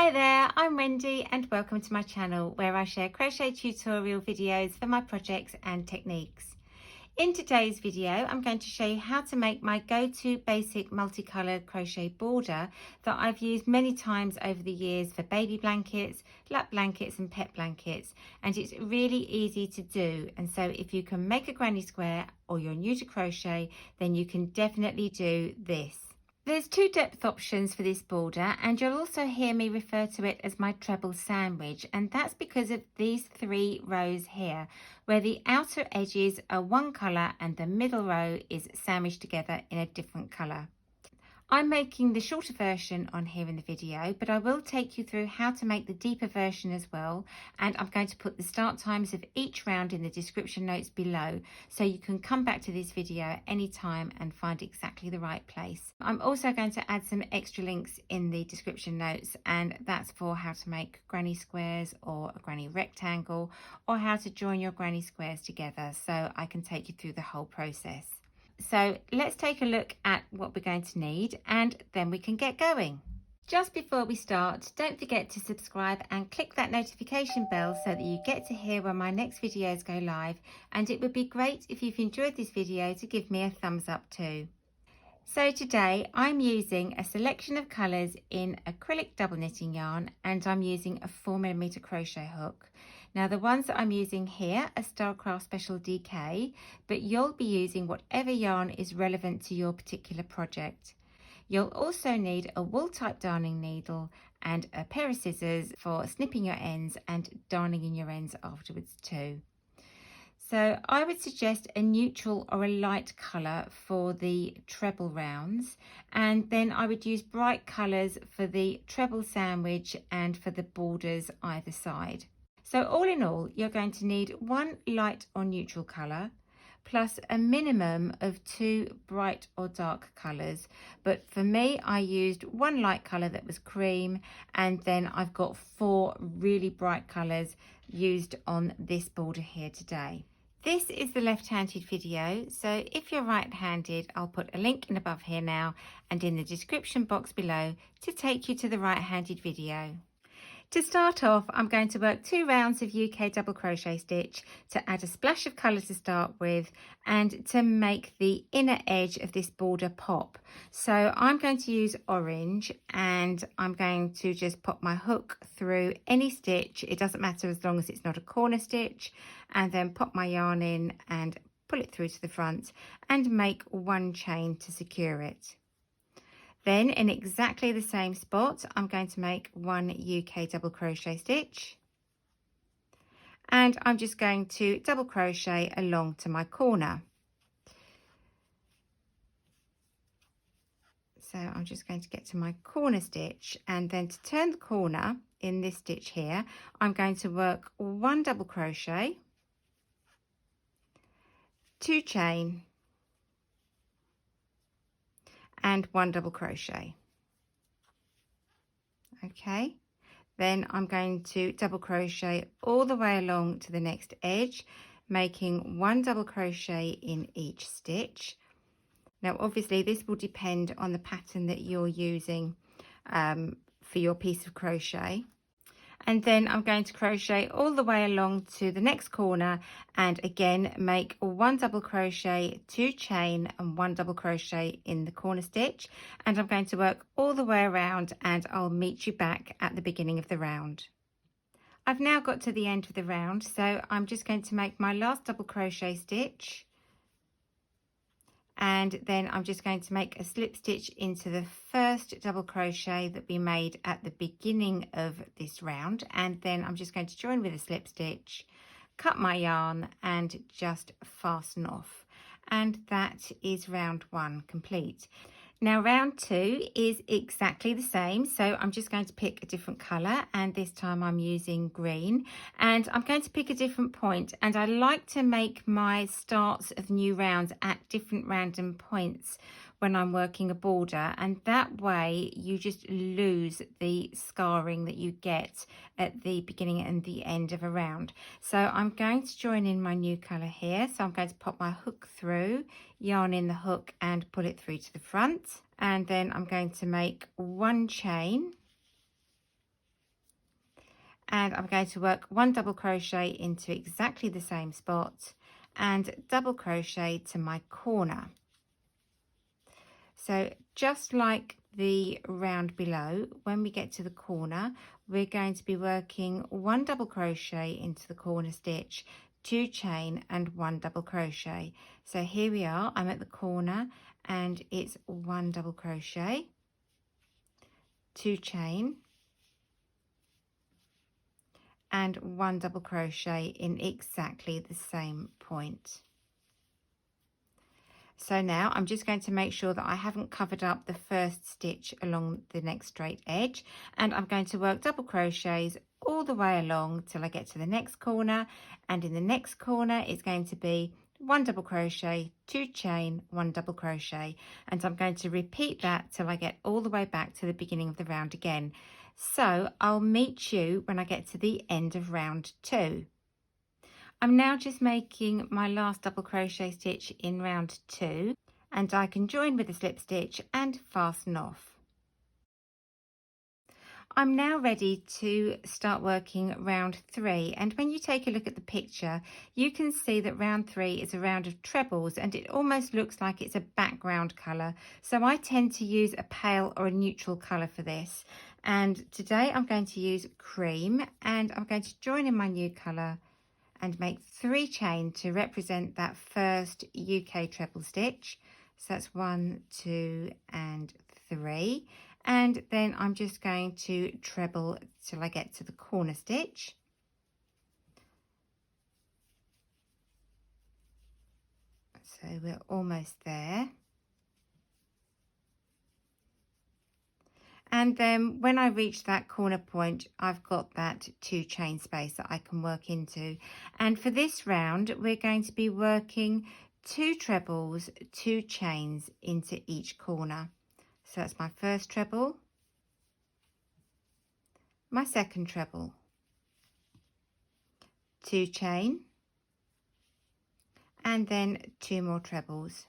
Hi there, I'm Wendy and welcome to my channel where I share crochet tutorial videos for my projects and techniques. In today's video, I'm going to show you how to make my go-to basic multicolour crochet border that I've used many times over the years for baby blankets, lap blankets and pet blankets, and it's really easy to do. And so if you can make a granny square or you're new to crochet, then you can definitely do this. There's two depth options for this border, and you'll also hear me refer to it as my treble sandwich, and that's because of these 3 rows here where the outer edges are one colour and the middle row is sandwiched together in a different colour. I'm making the shorter version on here in the video, but I will take you through how to make the deeper version as well, and I'm going to put the start times of each round in the description notes below, so you can come back to this video at any time and find exactly the right place. I'm also going to add some extra links in the description notes, and that's for how to make granny squares or a granny rectangle, or how to join your granny squares together, so I can take you through the whole process. So let's take a look at what we're going to need and then we can get going. Just before we start, don't forget to subscribe and click that notification bell so that you get to hear when my next videos go live, and it would be great if you've enjoyed this video to give me a thumbs up too. So today I'm using a selection of colours in acrylic double knitting yarn, and I'm using a 4mm crochet hook. Now the ones that I'm using here are Stylecraft Special DK, but you'll be using whatever yarn is relevant to your particular project. You'll also need a wool type darning needle and a pair of scissors for snipping your ends and darning in your ends afterwards too. So I would suggest a neutral or a light colour for the treble rounds, and then I would use bright colours for the treble sandwich and for the borders either side. So all in all, you're going to need one light or neutral colour plus a minimum of 2 bright or dark colours. But for me, I used one light colour that was cream, and then I've got 4 really bright colours used on this border here today. This is the left-handed video, so if you're right-handed, I'll put a link in above here now and in the description box below to take you to the right-handed video. To start off, I'm going to work 2 rounds of UK double crochet stitch to add a splash of colour to start with and to make the inner edge of this border pop. So I'm going to use orange, and I'm going to just pop my hook through any stitch. It doesn't matter as long as it's not a corner stitch, and then pop my yarn in and pull it through to the front and make 1 chain to secure it. Then in exactly the same spot, I'm going to make 1 UK double crochet stitch, and I'm just going to double crochet along to my corner. So I'm just going to get to my corner stitch, and then to turn the corner in this stitch here, I'm going to work 1 double crochet, 2 chain and 1 double crochet. Okay, then I'm going to double crochet all the way along to the next edge, making 1 double crochet in each stitch. Now obviously this will depend on the pattern that you're using for your piece of crochet. And then I'm going to crochet all the way along to the next corner, and again make 1 double crochet, 2 chain and 1 double crochet in the corner stitch, and I'm going to work all the way around, and I'll meet you back at the beginning of the round. I've now got to the end of the round, so I'm just going to make my last double crochet stitch, and then I'm just going to make a slip stitch into the first double crochet that we made at the beginning of this round, and then I'm just going to join with a slip stitch, cut my yarn and just fasten off, and that is round 1 complete. Now round 2 is exactly the same, so I'm just going to pick a different colour, and this time I'm using green, and I'm going to pick a different point, and I like to make my starts of new rounds at different random points when I'm working a border, and that way you just lose the scarring that you get at the beginning and the end of a round. So I'm going to join in my new colour here, so I'm going to pop my hook through, yarn in the hook and pull it through to the front, and then I'm going to make 1 chain and I'm going to work 1 double crochet into exactly the same spot and double crochet to my corner. So just like the round below, when we get to the corner, we're going to be working 1 double crochet into the corner stitch, 2 chain and 1 double crochet. So here we are, I'm at the corner and it's 1 double crochet, 2 chain and 1 double crochet in exactly the same point. So now I'm just going to make sure that I haven't covered up the first stitch along the next straight edge, and I'm going to work double crochets all the way along till I get to the next corner, and in the next corner it's going to be 1 double crochet, 2 chain, 1 double crochet, and I'm going to repeat that till I get all the way back to the beginning of the round again. So I'll meet you when I get to the end of round 2. I'm now just making my last double crochet stitch in round 2, and I can join with a slip stitch and fasten off. I'm now ready to start working round 3, and when you take a look at the picture you can see that round 3 is a round of trebles and it almost looks like it's a background colour, so I tend to use a pale or a neutral colour for this, and today I'm going to use cream, and I'm going to join in my new colour and make 3 chain to represent that first UK treble stitch. So that's 1, 2 and 3, and then I'm just going to treble till I get to the corner stitch. So we're almost there. And then when I reach that corner point, I've got that 2 chain space that I can work into. And for this round, we're going to be working 2 trebles, 2 chains into each corner. So that's my first treble, my second treble, 2 chain, and then 2 more trebles.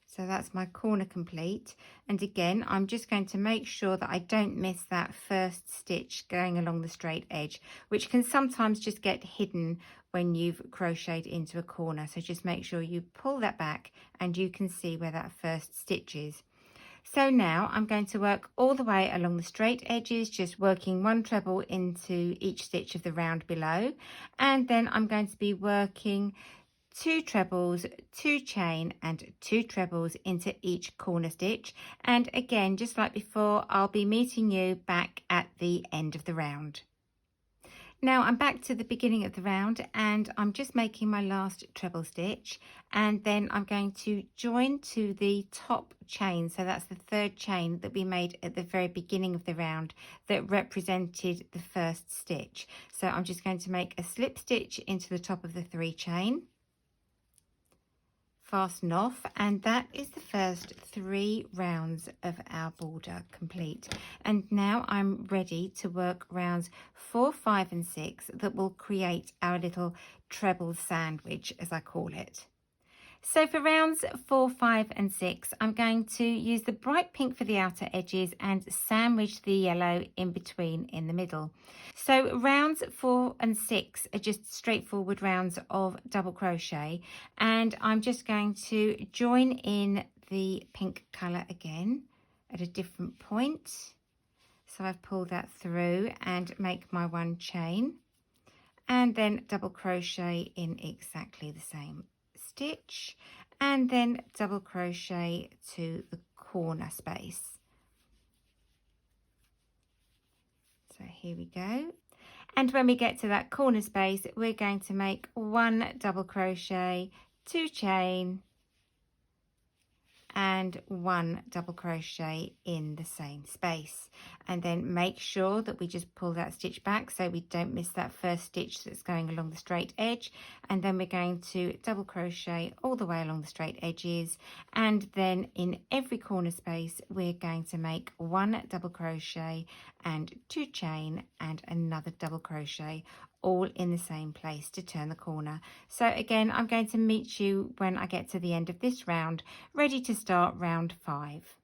So that's my corner complete, and again I'm just going to make sure that I don't miss that first stitch going along the straight edge, which can sometimes just get hidden when you've crocheted into a corner. So just make sure you pull that back and you can see where that first stitch is. So now I'm going to work all the way along the straight edges, just working 1 treble into each stitch of the round below, and then I'm going to be working 2 trebles, 2 chain and 2 trebles into each corner stitch, and again just like before I'll be meeting you back at the end of the round. Now I'm back to the beginning of the round and I'm just making my last treble stitch, and then I'm going to join to the top chain, so that's the 3rd chain that we made at the very beginning of the round that represented the first stitch. So I'm just going to make a slip stitch into the top of the 3 chain, fasten off, and that is the first 3 rounds of our border complete. And now I'm ready to work rounds 4, 5 and 6 that will create our little treble sandwich, as I call it. So for rounds 4, 5 and 6, I'm going to use the bright pink for the outer edges and sandwich the yellow in between in the middle. So rounds 4 and 6 are just straightforward rounds of double crochet, and I'm just going to join in the pink colour again at a different point. So I've pulled that through and make my 1 chain, and then double crochet in exactly the same stitch, and then double crochet to the corner space. So here we go, and when we get to that corner space we're going to make 1 double crochet, 2 chain and 1 double crochet in the same space, and then make sure that we just pull that stitch back so we don't miss that first stitch that's going along the straight edge, and then we're going to double crochet all the way along the straight edges, and then in every corner space we're going to make 1 double crochet and 2 chain and another double crochet, all in the same place to turn the corner. So again I'm going to meet you when I get to the end of this round, ready to start round 5.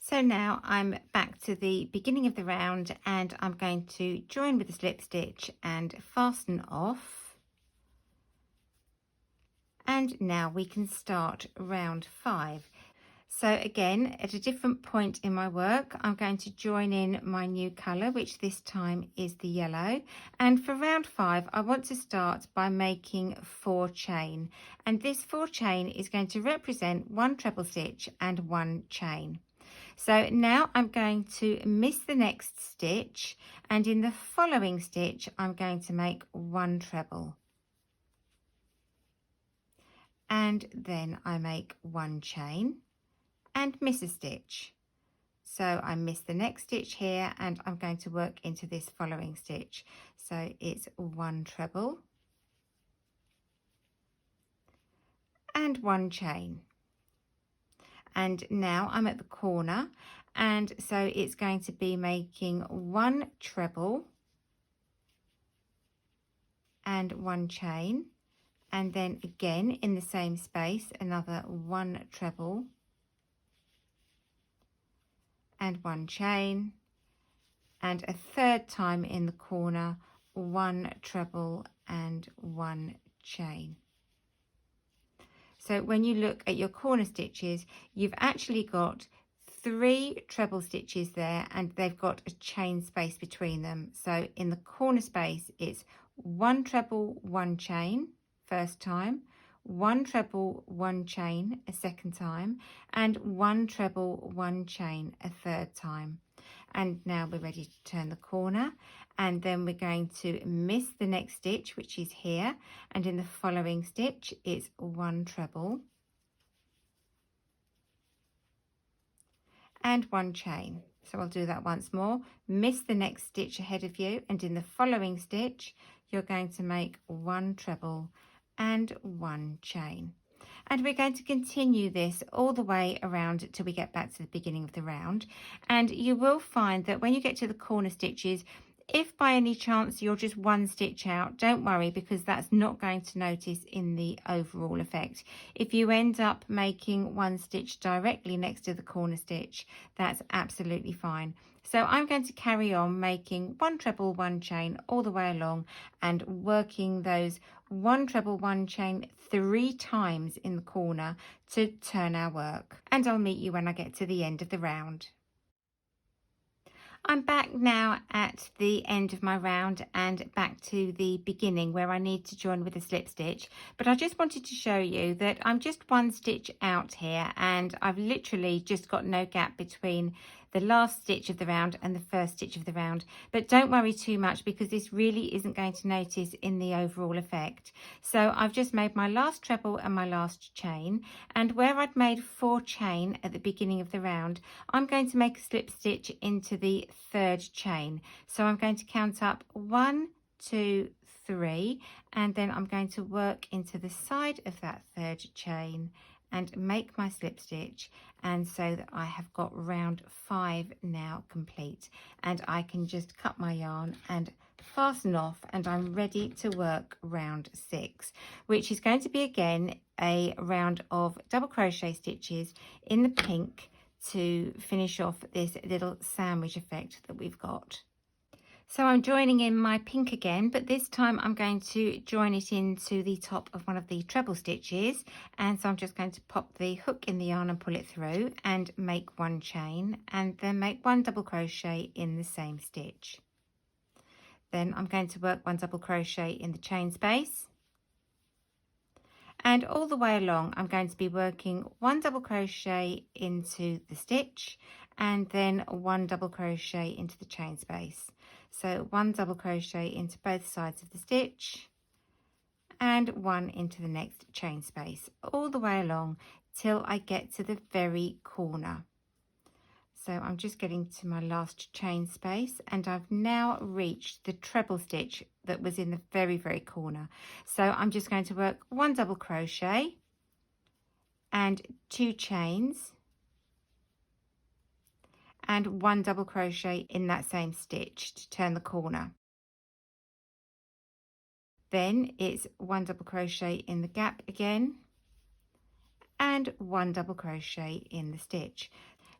So now I'm back to the beginning of the round, and I'm going to join with the slip stitch and fasten off. And now we can start round 5. So again, at a different point in my work, I'm going to join in my new colour, which this time is the yellow. And for round 5, I want to start by making 4 chain. And this 4 chain is going to represent 1 treble stitch and 1 chain. So now I'm going to miss the next stitch, and in the following stitch, I'm going to make 1 treble. And then I make 1 chain and miss a stitch. So I miss the next stitch here, and I'm going to work into this following stitch. So it's 1 treble and 1 chain. And now I'm at the corner, and so it's going to be making 1 treble and 1 chain, and then again in the same space another 1 treble and 1 chain, and a third time in the corner 1 treble and 1 chain. So when you look at your corner stitches, you've actually got 3 treble stitches there, and they've got a chain space between them. So in the corner space, it's 1 treble, 1 chain first time, 1 treble, 1 chain a second time, and 1 treble, 1 chain a third time. And now we're ready to turn the corner, and then we're going to miss the next stitch, which is here, and in the following stitch it's 1 treble and 1 chain. So I'll do that once more. Miss the next stitch ahead of you, and in the following stitch you're going to make 1 treble and 1 chain. And we're going to continue this all the way around till we get back to the beginning of the round. And you will find that when you get to the corner stitches, if by any chance you're just 1 stitch out, don't worry, because that's not going to notice in the overall effect. If you end up making 1 stitch directly next to the corner stitch, that's absolutely fine. So I'm going to carry on making 1 treble, 1 chain all the way along, and working those 1 treble, 1 chain 3 times in the corner to turn our work. And I'll meet you when I get to the end of the round. I'm back now at the end of my round and back to the beginning where I need to join with a slip stitch, but I just wanted to show you that I'm just 1 stitch out here, and I've literally just got no gap between the last stitch of the round and the first stitch of the round. But don't worry too much, because this really isn't going to notice in the overall effect. So I've just made my last treble and my last chain, and where I'd made 4 chain at the beginning of the round, I'm going to make a slip stitch into the 3rd chain. So I'm going to count up 1, 2, 3, and then I'm going to work into the side of that 3rd chain and make my slip stitch, and so that I have got round 5 now complete, and I can just cut my yarn and fasten off, and I'm ready to work round 6, which is going to be again a round of double crochet stitches in the pink to finish off this little sandwich effect that we've got. So I'm joining in my pink again, but this time I'm going to join it into the top of one of the treble stitches, and so I'm just going to pop the hook in the yarn and pull it through and make 1 chain, and then make 1 double crochet in the same stitch. Then I'm going to work 1 double crochet in the chain space, and all the way along I'm going to be working 1 double crochet into the stitch, and then 1 double crochet into the chain space. So 1 double crochet into both sides of the stitch and 1 into the next chain space, all the way along till I get to the very corner. So I'm just getting to my last chain space, and I've now reached the treble stitch that was in the very, very corner. So I'm just going to work 1 double crochet and 2 chains and 1 double crochet in that same stitch to turn the corner. Then it's 1 double crochet in the gap again and 1 double crochet in the stitch.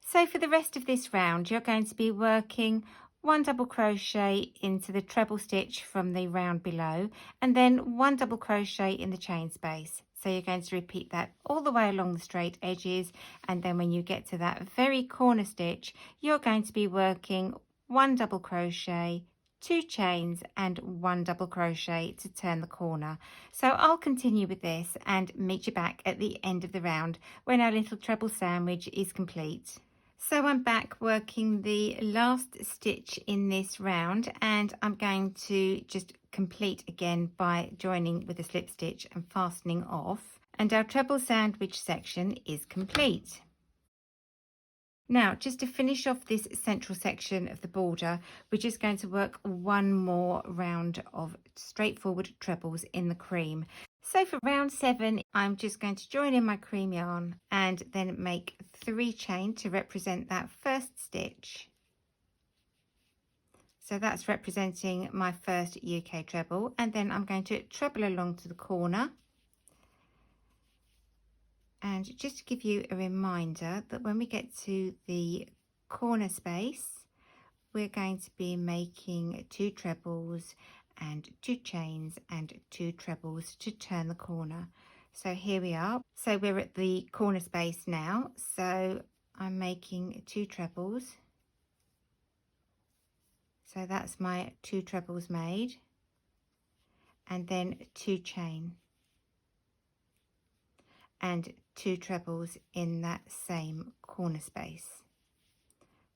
So for the rest of this round, you're going to be working one double crochet into the treble stitch from the round below, and then one double crochet in the chain space. So you're going to repeat that all the way along the straight edges, and then when you get to that very corner stitch, you're going to be working one double crochet, two chains and one double crochet to turn the corner. So I'll continue with this and meet you back at the end of the round when our little treble sandwich is complete. So I'm back working the last stitch in this round, and I'm going to just complete again by joining with a slip stitch and fastening off, and our treble sandwich section is complete. Now, just to finish off this central section of the border, we're just going to work one more round of straightforward trebles in the cream. So for round 7, I'm just going to join in my cream yarn and then make 3 chain to represent that first stitch. So that's representing my first UK treble, and then I'm going to treble along to the corner. And just to give you a reminder that when we get to the corner space, we're going to be making 2 trebles and 2 chains and 2 trebles to turn the corner. So here we are. So we're at the corner space now. So I'm making 2 trebles. So that's my 2 trebles made. And then 2 chain. And 2 trebles in that same corner space.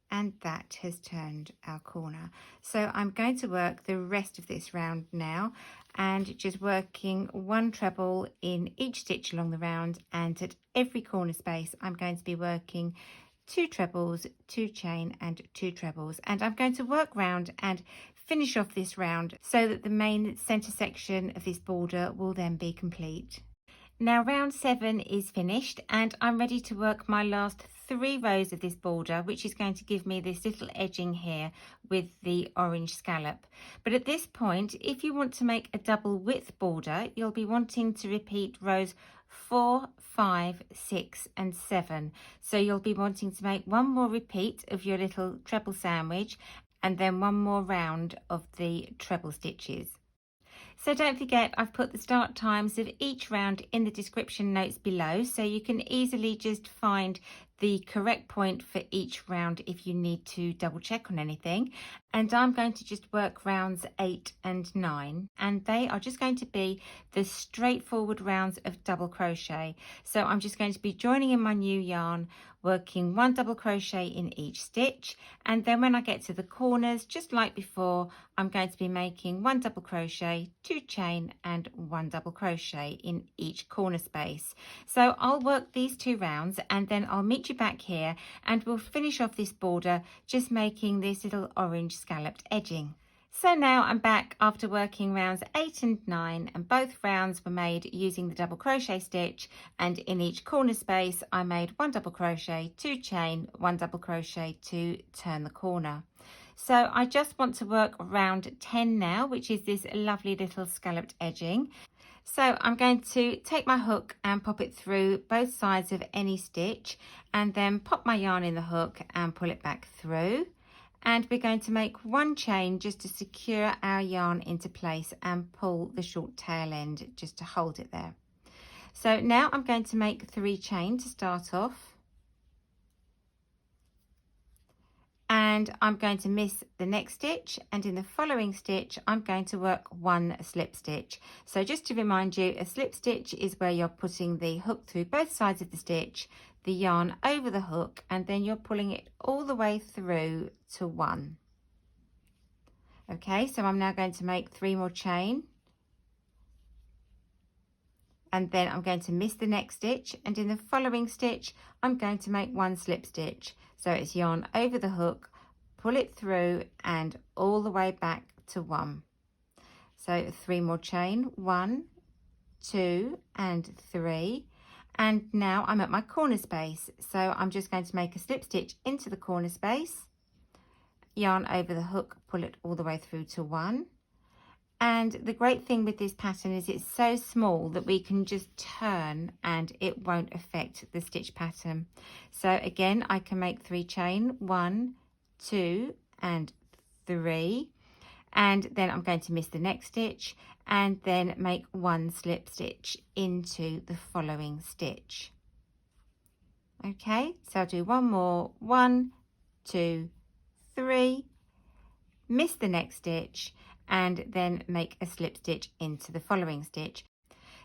And that has turned our corner. So I'm going to work the rest of this round now, and just working 1 treble in each stitch along the round, and at every corner space I'm going to be working 2 trebles, 2 chain and 2 trebles, and I'm going to work round and finish off this round so that the main center section of this border will then be complete. Now round 7 is finished, and I'm ready to work my last 3 rows of this border, which is going to give me this little edging here with the orange scallop. But at this point, if you want to make a double width border, you'll be wanting to repeat rows 4, 5, 6 and 7. So you'll be wanting to make 1 more repeat of your little treble sandwich, and then 1 more round of the treble stitches. So don't forget, I've put the start times of each round in the description notes below, so you can easily just find the correct point for each round if you need to double check on anything. And I'm going to just work rounds 8 and 9, and they are just going to be the straightforward rounds of double crochet. So I'm just going to be joining in my new yarn, working 1 double crochet in each stitch, and then when I get to the corners, just like before, I'm going to be making 1 double crochet, 2 chain and 1 double crochet in each corner space. So I'll work these 2 rounds, and then I'll meet you back here and we'll finish off this border just making this little orange scalloped edging. So now I'm back after working rounds 8 and 9, and both rounds were made using the double crochet stitch, and in each corner space I made 1 double crochet, 2 chain, 1 double crochet to turn the corner. So I just want to work round 10 now, which is this lovely little scalloped edging. So I'm going to take my hook and pop it through both sides of any stitch, and then pop my yarn in the hook and pull it back through. And we're going to make 1 chain just to secure our yarn into place and pull the short tail end just to hold it there. So now I'm going to make 3 chain to start off. And I'm going to miss the next stitch, and in the following stitch I'm going to work 1 slip stitch. So just to remind you, a slip stitch is where you're putting the hook through both sides of the stitch, the yarn over the hook, and then you're pulling it all the way through to 1. Okay, so I'm now going to make 3 more chain, and then I'm going to miss the next stitch, and in the following stitch I'm going to make 1 slip stitch. So it's yarn over the hook, pull it through and all the way back to 1. So 3 more chain, 1, 2 and 3, and now I'm at my corner space. So I'm just going to make a slip stitch into the corner space, yarn over the hook, pull it all the way through to 1, And the great thing with this pattern is it's so small that we can just turn and it won't affect the stitch pattern. So again, I can make 3 chain, 1, 2 and 3, and then I'm going to miss the next stitch and then make 1 slip stitch into the following stitch. Okay, so I'll do 1 more, 1, 2, 3, miss the next stitch and then make a slip stitch into the following stitch.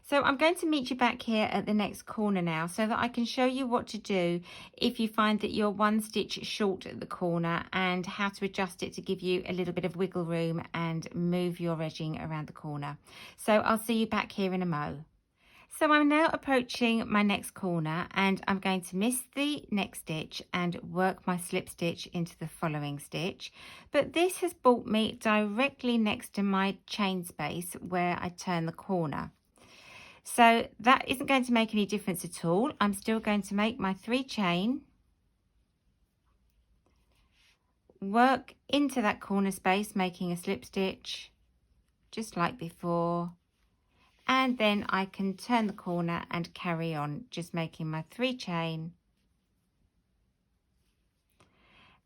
So I'm going to meet you back here at the next corner now so that I can show you what to do if you find that you're 1 stitch short at the corner and how to adjust it to give you a little bit of wiggle room and move your edging around the corner. So I'll see you back here in a mo. So I'm now approaching my next corner and I'm going to miss the next stitch and work my slip stitch into the following stitch. But this has brought me directly next to my chain space where I turn the corner. So that isn't going to make any difference at all. I'm still going to make my 3 chain, work into that corner space, making a slip stitch just like before. And then I can turn the corner and carry on just making my 3 chain,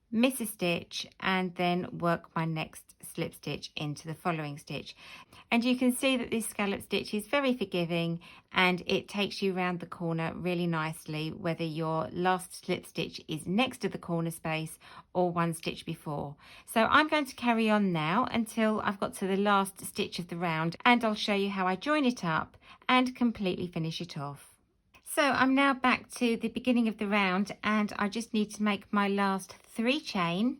miss a stitch and then work my next slip stitch into the following stitch. And you can see that this scallop stitch is very forgiving and it takes you around the corner really nicely, whether your last slip stitch is next to the corner space or 1 stitch before. So I'm going to carry on now until I've got to the last stitch of the round and I'll show you how I join it up and completely finish it off. So I'm now back to the beginning of the round and I just need to make my last 3 chain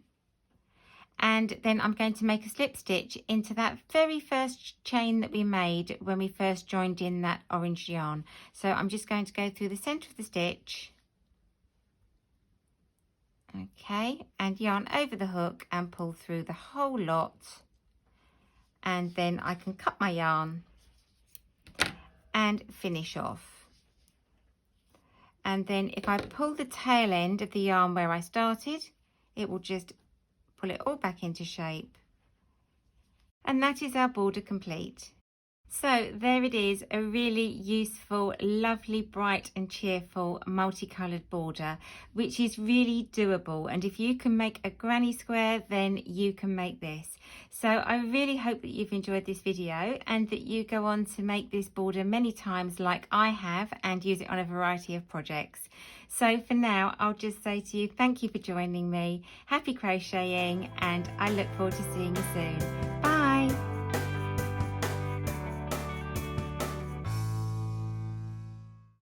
and then I'm going to make a slip stitch into that very first chain that we made when we first joined in that orange yarn. So I'm just going to go through the center of the stitch, okay, and yarn over the hook and pull through the whole lot, and then I can cut my yarn and finish off. And then if I pull the tail end of the yarn where I started, it will just pull it all back into shape. And that is our border complete. So there it is, a really useful, lovely, bright and cheerful multicolored border, which is really doable. And if you can make a granny square, then you can make this. So I really hope that you've enjoyed this video and that you go on to make this border many times like I have and use it on a variety of projects. So for now, I'll just say to you, thank you for joining me. Happy crocheting, and I look forward to seeing you soon.